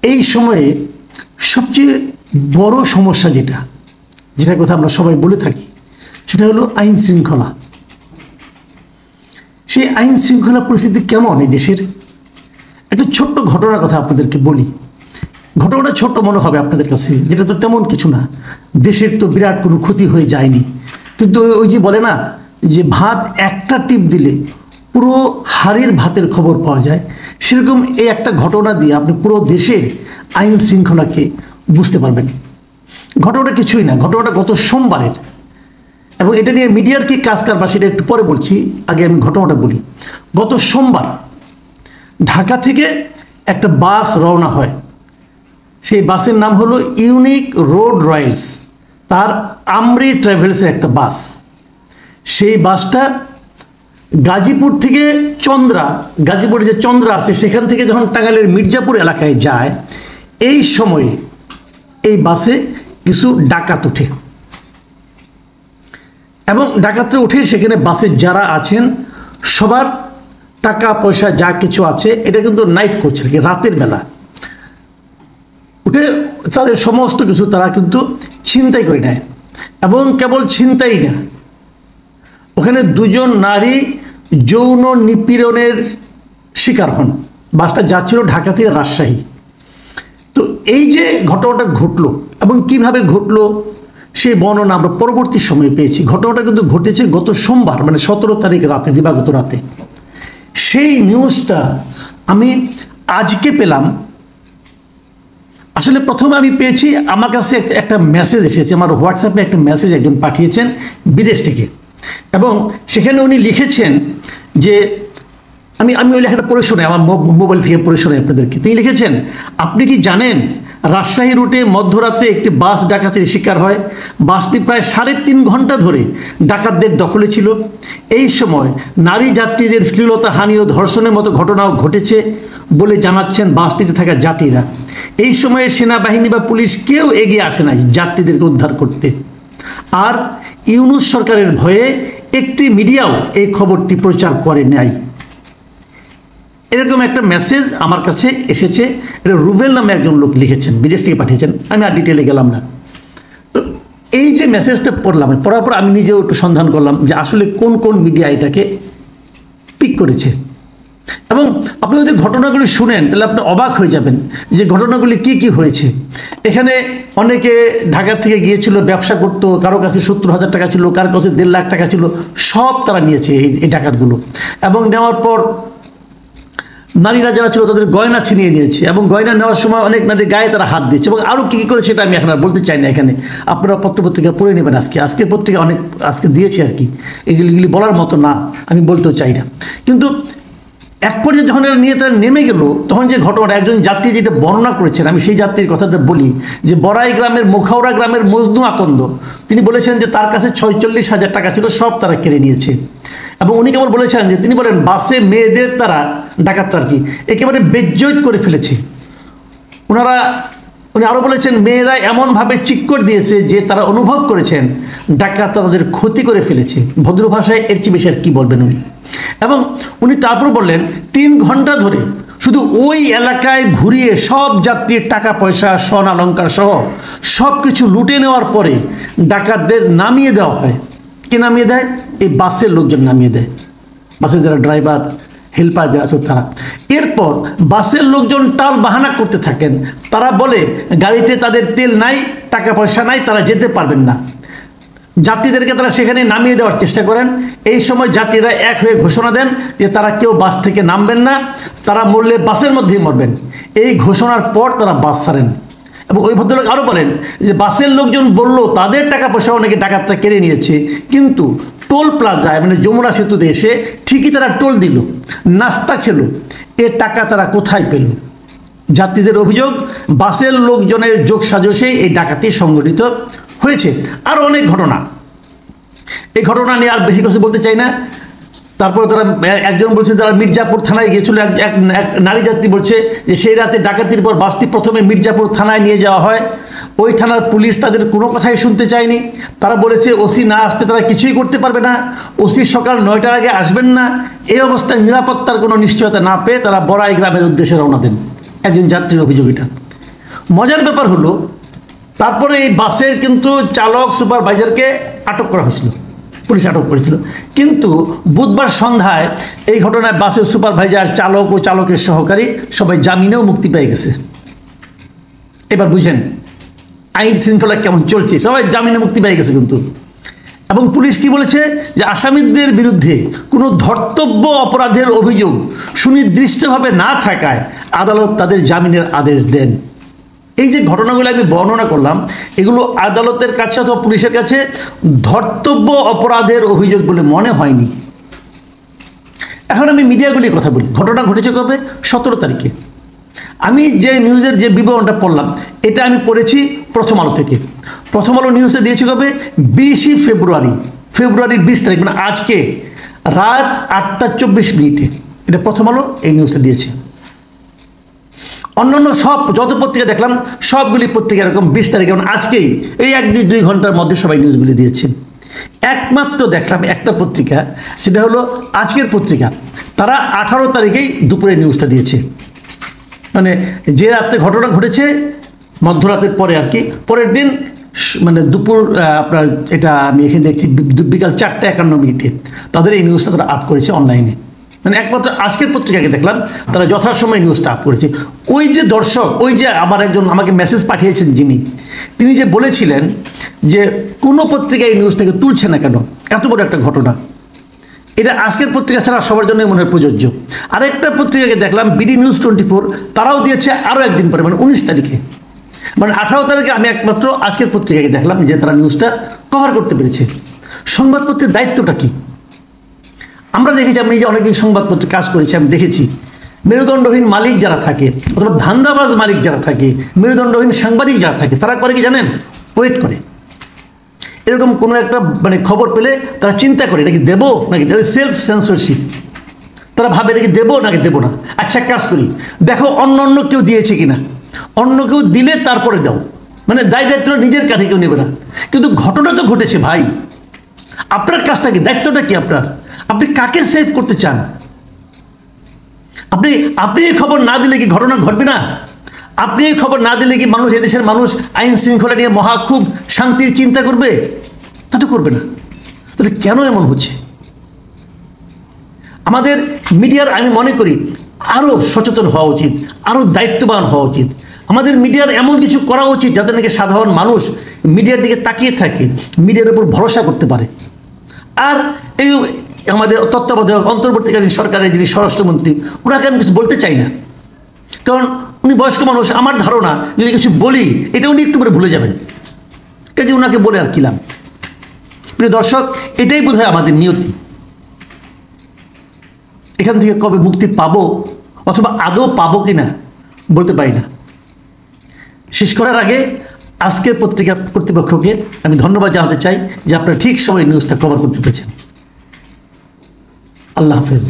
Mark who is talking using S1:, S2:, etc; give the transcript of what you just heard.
S1: এই সময়ে সবচেয়ে বড় সমস্যা যেটার কথা আমরা সবাই বলে থাকি সেটা হলো আইন শৃঙ্খলা। সেই আইন শৃঙ্খলা পরিস্থিতি কেমন এই দেশের? একটা ছোট্ট ঘটনার কথা আপনাদেরকে বলি। ঘটনাটা ছোট্ট মনে হবে আপনাদের কাছে, যেটা তো তেমন কিছু না, দেশের তো বিরাট কোনো ক্ষতি হয়ে যায়নি, কিন্তু ওই যে বলে না যে ভাত একটা টিপ দিলে পুরো হাড়ের ভাতের খবর পাওয়া যায়, সেরকম এই একটা ঘটনা দিয়ে আপনি পুরো দেশের আইন শৃঙ্খলাকে বুঝতে পারবেন। ঘটনাটা কিছুই না, ঘটনাটা গত সোমবারের, এবং এটা নিয়ে মিডিয়ার কি কাজ কারবা সেটা একটু পরে বলছি, আগে আমি ঘটনাটা বলি। গত সোমবার ঢাকা থেকে একটা বাস রওনা হয়। সেই বাসের নাম হলো ইউনিক রোড রয়্যালস, তার আমরি ট্রাভেলসের একটা বাস। সেই বাসটা গাজীপুর থেকে গাজীপুরে যে চন্দ্রা আছে সেখান থেকে যখন টাঙ্গাইলের মির্জাপুর এলাকায় যায়, এই সময়ে এই বাসে কিছু ডাকাত ওঠে, এবং ডাকাতরা উঠে সেখানে বাসে যারা আছেন সবার টাকা পয়সা যা কিছু আছে, এটা কিন্তু নাইট কোচ আর কি, রাতের বেলা উঠে তাদের সমস্ত কিছু তারা কিন্তু ছিনতাই করে নেয়। এবং কেবল ছিনতাই না, ওখানে দুজন নারী যৌন নিপীড়নের শিকার হন। বাসটা যাচ্ছিল ঢাকা থেকে রাজশাহী। তো এই যে ঘটনাটা ঘটলো এবং কিভাবে ঘটলো সেই বর্ণনা আমরা পরবর্তী সময়ে পেয়েছি। ঘটনাটা কিন্তু ঘটেছে গত সোমবার, মানে 17 তারিখ রাতে, দিবাগত রাতে। সেই নিউজটা আমি আজকে পেলাম। আসলে প্রথমে আমি পেয়েছি, আমার কাছে একটা মেসেজ এসেছে, আমার হোয়াটসঅ্যাপে একটা মেসেজ একজন পাঠিয়েছেন বিদেশ থেকে, এবং সেখানে উনি লিখেছেন যে আমি ওই লেখাটা পড়ে শোনাই, আমার মোবাইল থেকে পড়ে শোনাই আপনাদেরকে। তিনি লিখেছেন, আপনি কি জানেন রাজশাহী রুটে মধ্যরাতে একটি বাস ডাকাতির শিকার হয়? বাসটি প্রায় 3.5 ঘন্টা ধরে ডাকাতদের দখলে ছিল। এই সময় নারী যাত্রীদের শ্লীলতা হানি ও ধর্ষণের মতো ঘটনাও ঘটেছে বলে জানাচ্ছেন বাসটিতে থাকা যাত্রীরা। এই সময়ে সেনাবাহিনী বা পুলিশ কেউ এগিয়ে আসে নাই যাত্রীদেরকে উদ্ধার করতে। আর ইউনূস সরকারের ভয়ে একটি মিডিয়াও এই খবরটি প্রচার করে নাই। এরকম একটা মেসেজ আমার কাছে এসেছে। এটা রুবেল নামে একজন লোক লিখেছেন, বিদেশ থেকে পাঠিয়েছেন, আমি আর ডিটেলে গেলাম না। তো এই যে মেসেজটা পড়লাম, পড়ার পর আমি নিজেও একটু সন্ধান করলাম যে আসলে কোন কোন মিডিয়া এটাকে পিক করেছে। এবং আপনি যদি ঘটনাগুলি শুনেন তাহলে আপনি অবাক হয়ে যাবেন যে ঘটনাগুলি কি কি হয়েছে। এখানে অনেকে ঢাকা থেকে গিয়েছিল, ব্যবসা করতো, কারো কাছে 70,000 টাকা ছিল, কারো কাছে 1.5 লাখ টাকা ছিল, সব তারা নিয়েছে এই ডাকাতগুলো। এবং নেওয়ার পর নারীরা যারা ছিল তাদের গয়না ছিনিয়ে নিয়েছে, এবং গয়না নেওয়ার সময় অনেক নারী গায়ে তারা হাত দিচ্ছে, এবং আরও কী কী করে সেটা আমি এখন আর বলতে চাই না। এখানে আপনারা পত্রপত্রিকা পড়ে নেবেন। আজকের পত্রিকা অনেক আজকে দিয়েছে আর কি, এগুলি বলার মতো না, আমি বলতেও চাই না। কিন্তু এক পর্যায়ে যখন এরা নিয়ে তারা নেমে গেল, তখন যে ঘটনাটা একজন যাত্রী যেটা বর্ণনা করেছেন, আমি সেই যাত্রীর কথাটা বলি, যে বড়াই গ্রামের মোখাউড়া গ্রামের মজনু আকন্দ, তিনি বলেছেন যে তার কাছে 46,000 টাকা ছিল, সব তারা কেড়ে নিয়েছে। এবং উনি কেবল বলেছেন যে তিনি বলেন বাসে মেয়েদের তারা ডাকাতরা আর কি একেবারে বেজ্জৈত করে ফেলেছে। উনি আরও বলেছেন মেয়েরা এমনভাবে চিৎকার দিয়েছে যে তারা অনুভব করেছেন ডাকাতরা তাদের ক্ষতি করে ফেলেছে। ভদ্র ভাষায় এর চেয়ে বেশি আর কী বলবেন উনি। এবং উনি তারপর বললেন 3 ঘন্টা ধরে শুধু ওই এলাকায় ঘুরিয়ে সব যাত্রীর টাকা পয়সা, স্বর্ণ অলঙ্কার সহ সব কিছু লুটে নেওয়ার পরে ডাকাতদের নামিয়ে দেওয়া হয়। কে নামিয়ে দেয়? এই বাসের লোকজন নামিয়ে দেয়, বাসের যারা ড্রাইভার, হেল্পার যারা আছে তারা। এরপর বাসের লোকজন টাল বাহানা করতে থাকেন। তারা বলে গাড়িতে তাদের তেল নাই, টাকা পয়সা নাই, তারা যেতে পারবেন না। যাত্রীদেরকে তারা সেখানে নামিয়ে দেওয়ার চেষ্টা করেন। এই সময় যাত্রীরা এক হয়ে ঘোষণা দেন যে তারা কেউ বাস থেকে নামবেন না, তারা মরলে বাসের মধ্যেই মরবেন। এই ঘোষণার পর তারা বাস ছাড়েন। এবং ওই ভদ্রলোক আরও বলেন যে বাসের লোকজন বলল তাদের টাকা পয়সা অনেকে ডাকাতরা কেড়ে নিয়েছে, কিন্তু টোল প্লাজায় মানে যমুনা সেতুতে এসে ঠিকই তারা টোল দিল, নাস্তা খেলো, এ টাকা তারা কোথায় পেল? যাত্রীদের অভিযোগ বাসের লোকজনের যোগসাজশেই এই ডাকাতি সংঘটিত হয়েছে। আরও অনেক ঘটনা, এই ঘটনা নিয়ে আর বেশি কিছু বলতে চাই না। তারপর তারা একজন বলছে তারা মির্জাপুর থানায় গিয়েছিল, এক নারী যাত্রী বলছে যে সেই রাতে ডাকাতির পর বাসটি প্রথমে মির্জাপুর থানায় নিয়ে যাওয়া হয়। ওই থানার পুলিশ তাদের কোনো কথাই শুনতে চায়নি। তারা বলেছে ওসি না আসতে তারা কিছুই করতে পারবে না, ওসি সকাল 9টার আগে আসবেন না। এই অবস্থায় নিরাপত্তার কোনো নিশ্চয়তা না পেয়ে তারা বড়াই গ্রামের উদ্দেশ্যে রওনা দেন। একজন যাত্রীর অভিযোগ এটা। মজার ব্যাপার হলো তারপরে এই বাসের কিন্তু চালক সুপারভাইজারকে আটক করা হয়েছিল, পুলিশ আটক করেছিল। কিন্তু বুধবার সন্ধ্যায় এই ঘটনায় বাসের সুপারভাইজার, চালক ও চালকের সহকারী সবাই জামিনেও মুক্তি পেয়ে গেছে। এবার বুঝেন আইন শৃঙ্খলা কেমন চলছে, সবাই জামিনে মুক্তি পেয়ে গেছে কিন্তু। এবং পুলিশ কি বলেছে যে আসামিদের বিরুদ্ধে কোনো ধর্তব্য অপরাধের অভিযোগ সুনির্দিষ্টভাবে না থাকায় আদালত তাদের জামিনের আদেশ দেন। এই যে ঘটনাগুলো আমি বর্ণনা করলাম, এগুলো আদালতের কাছে অথবা পুলিশের কাছে ধর্তব্য অপরাধের অভিযোগ বলে মনে হয়নি। এখন আমি মিডিয়াগুলির কথা বলি। ঘটনা ঘটেছে কবে? 17 তারিখে। আমি যে নিউজের যে বিবরণটা পড়লাম এটা আমি পড়েছি প্রথম আলো থেকে। প্রথম আলো নিউজে দিয়েছে কবে? 20 ফেব্রুয়ারি, ফেব্রুয়ারির 20 তারিখ, মানে আজকে রাত 8:24 এটা প্রথম আলো এই নিউজটা দিয়েছে। অন্যান্য সব যত পত্রিকা দেখলাম সবগুলি পত্রিকা এরকম 20 তারিখে, মানে আজকেই এই 1-2 ঘন্টার মধ্যে সবাই নিউজগুলি দিয়েছে। একমাত্র দেখলাম একটা পত্রিকা, সেটা হলো আজকের পত্রিকা, তারা 18 তারিখেই দুপুরে নিউজটা দিয়েছে। মানে যে রাত্রে ঘটনা ঘটেছে মধ্যরাতের পরে আর কি, পরের দিন মানে দুপুর আপনার এটা আমি এখানে দেখছি বিকাল 4:51 তাদের এই নিউজটা তারা আপ করেছে অনলাইনে। মানে একমাত্র আজকের পত্রিকাকে দেখলাম তারা যথাসময়ে নিউজটা আপ করেছে। ওই যে দর্শক, ওই যে আমার একজন আমাকে মেসেজ পাঠিয়েছেন যিনি, তিনি যে বলেছিলেন যে কোনো পত্রিকা এই নিউজটাকে তুলছে না কেন, এত বড় একটা ঘটনা, এটা আজকের পত্রিকা ছাড়া সবার জন্য মনে হয় প্রযোজ্য। আরেকটা পত্রিকাকে দেখলাম বিডি নিউজ 24, তারাও দিয়েছে আরও একদিন পরে, মানে 19 তারিখে। মানে 18 তারিখে আমি একমাত্র আজকের পত্রিকাকে দেখলাম যে তারা নিউজটা কভার করতে পেরেছে। সংবাদপত্রের দায়িত্বটা কি? আমরা দেখেছি, আমি যে অনেকদিন সংবাদপত্রে কাজ করেছি, আমি দেখেছি মেরুদণ্ডহীন মালিক যারা থাকে অথবা ধান্দাবাজ মালিক যারা থাকে, মেরুদণ্ডহীন সাংবাদিক যারা থাকে, তারা করে কি জানেন? ওয়েট করে। এরকম কোনো একটা মানে খবর পেলে তারা চিন্তা করে এটা কি দেবো নাকি, সেলফ সেন্সরশিপ, তারা ভাবে এটা কি দেবো নাকি দেবো না। আচ্ছা কাজ করি, দেখো অন্য কেউ দিয়েছে কিনা, অন্য কেউ দিলে তারপরে দাও, মানে দায়িত্ব নিজের কাছে কেউ নেবে না। কিন্তু ঘটনা তো ঘটেছে ভাই, আপনার কাজটা কি, দায়িত্বটা কি আপনার? আপনি কাকে সেভ করতে চান? আপনি এই খবর না দিলে কি ঘটনা ঘটবে না? আপনি এই খবর না দিলে কি মানুষ, এদেশের মানুষ আইন শৃঙ্খলা নিয়ে মহা খুব শান্তির চিন্তা করবে? তা তো করবে না। তাহলে কেন এমন হচ্ছে? আমাদের মিডিয়ার আমি মনে করি আরও সচেতন হওয়া উচিত, আরও দায়িত্ববান হওয়া উচিত। আমাদের মিডিয়ার এমন কিছু করা উচিত যাতে নাকি সাধারণ মানুষ মিডিয়ার দিকে তাকিয়ে থাকে, মিডিয়ার উপর ভরসা করতে পারে। আর এই আমাদের তত্ত্বাবধায়ক অন্তর্বর্তীকালীন সরকারের যিনি স্বরাষ্ট্রমন্ত্রী, ওনাকে আমি কিছু বলতে চাই না, কারণ উনি বয়স্ক মানুষ। আমার ধারণা যদি কিছু বলি এটা উনি একটু করে ভুলে যাবেন, কাজে ওনাকে বলে আর কিলাম। প্রিয় দর্শক, এটাই বোধহয় আমাদের নিয়তি। এখান থেকে কবে মুক্তি পাবো অথবা আদৌ পাবো কিনা বলতে পারি না। শেষ করার আগে আজকের পত্রিকা কর্তৃপক্ষকে আমি ধন্যবাদ জানাতে চাই যে আপনারা ঠিক সময়ে নিউজটা কভার করতে পেরেছেন। আল্লাহ হাফেজ।